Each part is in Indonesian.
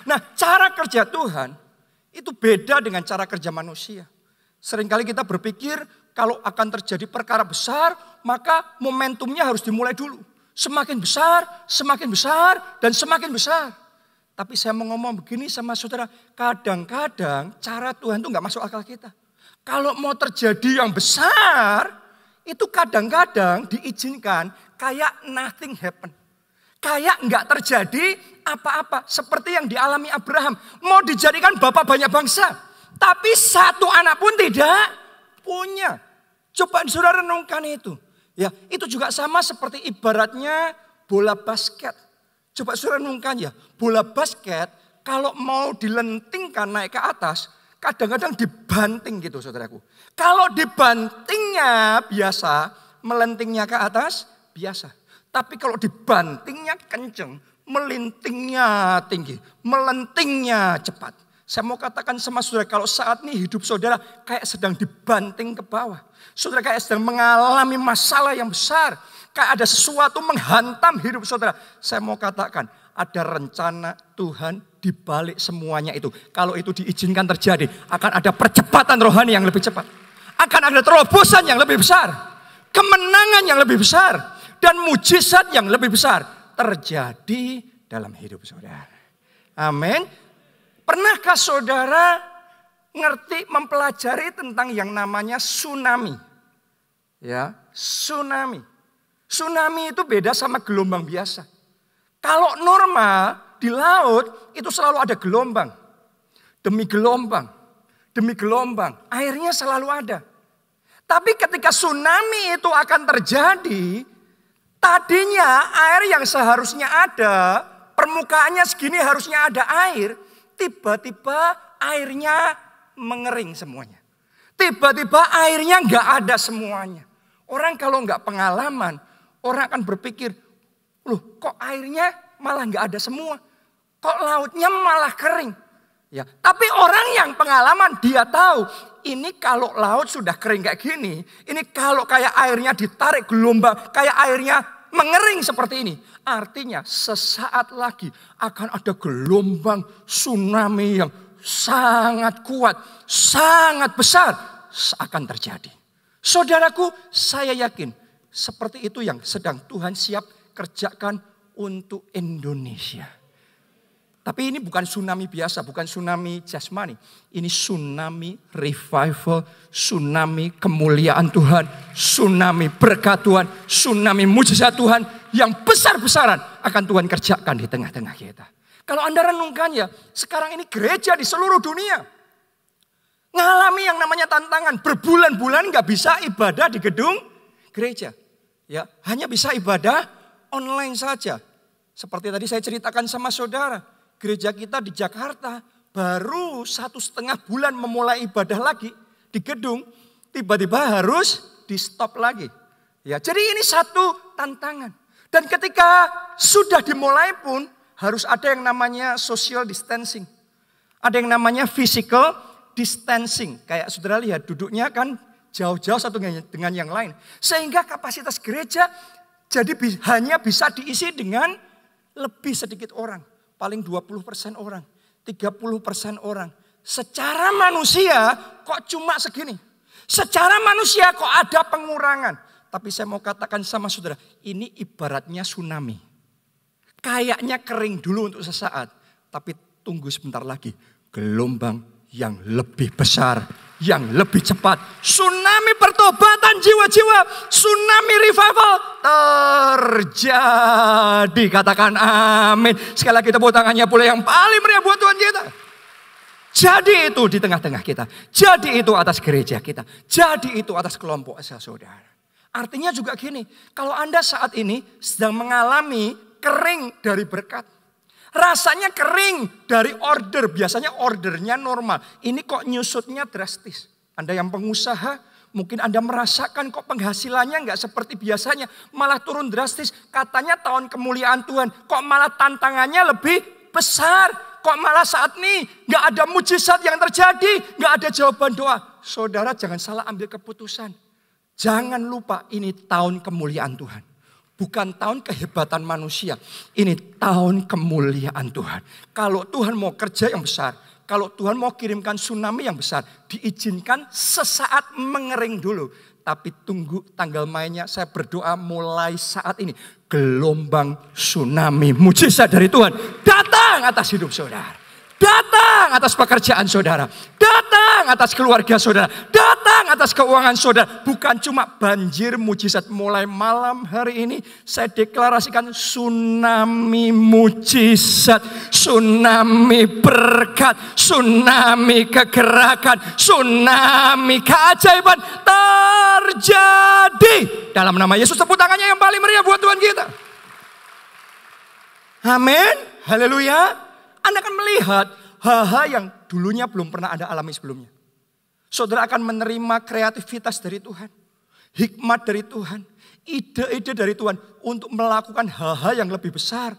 Nah, cara kerja Tuhan itu beda dengan cara kerja manusia. Seringkali kita berpikir kalau akan terjadi perkara besar, maka momentumnya harus dimulai dulu. Semakin besar, dan semakin besar. Tapi saya mau ngomong begini sama saudara, kadang-kadang cara Tuhan itu gak masuk akal kita. Kalau mau terjadi yang besar, itu kadang-kadang diizinkan kayak nothing happen. Kayak gak terjadi apa-apa. Seperti yang dialami Abraham. Mau dijadikan bapak banyak bangsa. Tapi satu anak pun tidak punya. Coba saudara renungkan itu. Ya, itu juga sama seperti ibaratnya bola basket. Coba saudara renungkan ya, bola basket kalau mau dilentingkan naik ke atas, kadang-kadang dibanting gitu saudaraku. Kalau dibantingnya biasa, melentingnya ke atas biasa. Tapi kalau dibantingnya kenceng, melintingnya tinggi, melentingnya cepat. Saya mau katakan sama saudara, kalau saat ini hidup saudara kayak sedang dibanting ke bawah. Saudara kayak sedang mengalami masalah yang besar. Kayak ada sesuatu menghantam hidup saudara. Saya mau katakan, ada rencana Tuhan di balik semuanya itu. Kalau itu diizinkan terjadi, akan ada percepatan rohani yang lebih cepat. Akan ada terobosan yang lebih besar. Kemenangan yang lebih besar. Dan mujizat yang lebih besar terjadi dalam hidup saudara. Amin. Pernahkah saudara ngerti mempelajari tentang yang namanya tsunami? Ya, tsunami. Tsunami itu beda sama gelombang biasa. Kalau normal di laut itu selalu ada gelombang. Demi gelombang, demi gelombang, airnya selalu ada. Tapi ketika tsunami itu akan terjadi, tadinya air yang seharusnya ada, permukaannya segini harusnya ada air, tiba-tiba airnya mengering semuanya. Tiba-tiba airnya nggak ada semuanya. Orang kalau nggak pengalaman, orang akan berpikir, loh kok airnya malah nggak ada semua? Kok lautnya malah kering? Ya, tapi orang yang pengalaman dia tahu, ini kalau laut sudah kering kayak gini, ini kalau kayak airnya ditarik gelombang, kayak airnya mengering seperti ini. Artinya sesaat lagi akan ada gelombang tsunami yang sangat kuat, sangat besar akan terjadi. Saudaraku, saya yakin seperti itu yang sedang Tuhan siap kerjakan untuk Indonesia. Tapi ini bukan tsunami biasa, bukan tsunami jasmani. Ini tsunami revival, tsunami kemuliaan Tuhan, tsunami berkat Tuhan, tsunami mujizat Tuhan yang besar-besaran akan Tuhan kerjakan di tengah-tengah kita. Kalau Anda renungkan ya, sekarang ini gereja di seluruh dunia ngalami yang namanya tantangan. Berbulan-bulan gak bisa ibadah di gedung gereja. Ya, hanya bisa ibadah online saja. Seperti tadi saya ceritakan sama saudara. Gereja kita di Jakarta baru 1,5 bulan memulai ibadah lagi di gedung. Tiba-tiba harus di stop lagi. Ya, jadi ini satu tantangan. Dan ketika sudah dimulai pun harus ada yang namanya social distancing. Ada yang namanya physical distancing. Kayak saudara lihat duduknya kan jauh-jauh satu dengan yang lain. Sehingga kapasitas gereja jadi hanya bisa diisi dengan lebih sedikit orang. Paling 20% orang, 30% orang. Secara manusia kok cuma segini. Secara manusia kok ada pengurangan. Tapi saya mau katakan sama saudara, ini ibaratnya tsunami. Kayaknya kering dulu untuk sesaat. Tapi tunggu sebentar lagi. Gelombang yang lebih besar, yang lebih cepat. Tsunami pertobatan jiwa-jiwa, tsunami revival terjadi. Katakan amin. Sekali lagi tepuk tangannya pula yang paling meriah buat Tuhan kita. Jadi itu di tengah-tengah kita. Jadi itu atas gereja kita. Jadi itu atas kelompok saudara. Artinya juga gini, kalau Anda saat ini sedang mengalami kering dari berkat. Rasanya kering dari order, biasanya ordernya normal. Ini kok nyusutnya drastis. Anda yang pengusaha, mungkin Anda merasakan kok penghasilannya nggak seperti biasanya. Malah turun drastis, katanya tahun kemuliaan Tuhan. Kok malah tantangannya lebih besar. Kok malah saat ini nggak ada mujizat yang terjadi. Nggak ada jawaban doa. Saudara jangan salah ambil keputusan. Jangan lupa ini tahun kemuliaan Tuhan. bukan tahun kehebatan manusia. Ini tahun kemuliaan Tuhan. Kalau Tuhan mau kerja yang besar, kalau Tuhan mau kirimkan tsunami yang besar, diizinkan sesaat mengering dulu. Tapi tunggu tanggal mainnya, saya berdoa mulai saat ini. Gelombang tsunami mujizat dari Tuhan datang atas hidup saudara. Datang atas pekerjaan saudara. Datang atas keluarga saudara. Datang atas keuangan saudara. Bukan cuma banjir mujizat. Mulai malam hari ini saya deklarasikan tsunami mujizat. Tsunami berkat. Tsunami kegerakan. Tsunami keajaiban terjadi. Dalam nama Yesus, tepuk tangannya yang paling meriah buat Tuhan kita. Amin. Haleluya. Anda akan melihat hal-hal yang dulunya belum pernah Anda alami sebelumnya. Saudara akan menerima kreativitas dari Tuhan. Hikmat dari Tuhan. Ide-ide dari Tuhan untuk melakukan hal-hal yang lebih besar.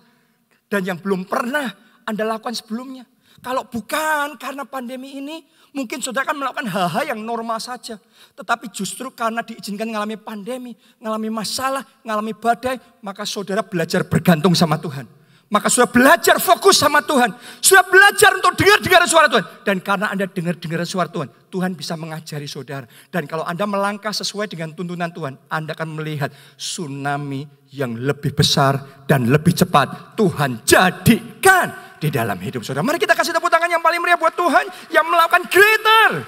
Dan yang belum pernah Anda lakukan sebelumnya. Kalau bukan karena pandemi ini, mungkin saudara akan melakukan hal-hal yang normal saja. Tetapi justru karena diizinkan mengalami pandemi, mengalami masalah, mengalami badai, maka saudara belajar bergantung sama Tuhan. Maka sudah belajar fokus sama Tuhan. Sudah belajar untuk dengar suara Tuhan. Dan karena Anda dengar suara Tuhan, Tuhan bisa mengajari saudara. Dan kalau Anda melangkah sesuai dengan tuntunan Tuhan, Anda akan melihat tsunami yang lebih besar dan lebih cepat Tuhan jadikan di dalam hidup saudara. Mari kita kasih tepuk tangan yang paling meriah buat Tuhan yang melakukan greater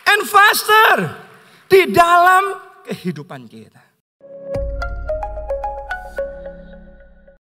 and faster di dalam kehidupan kita.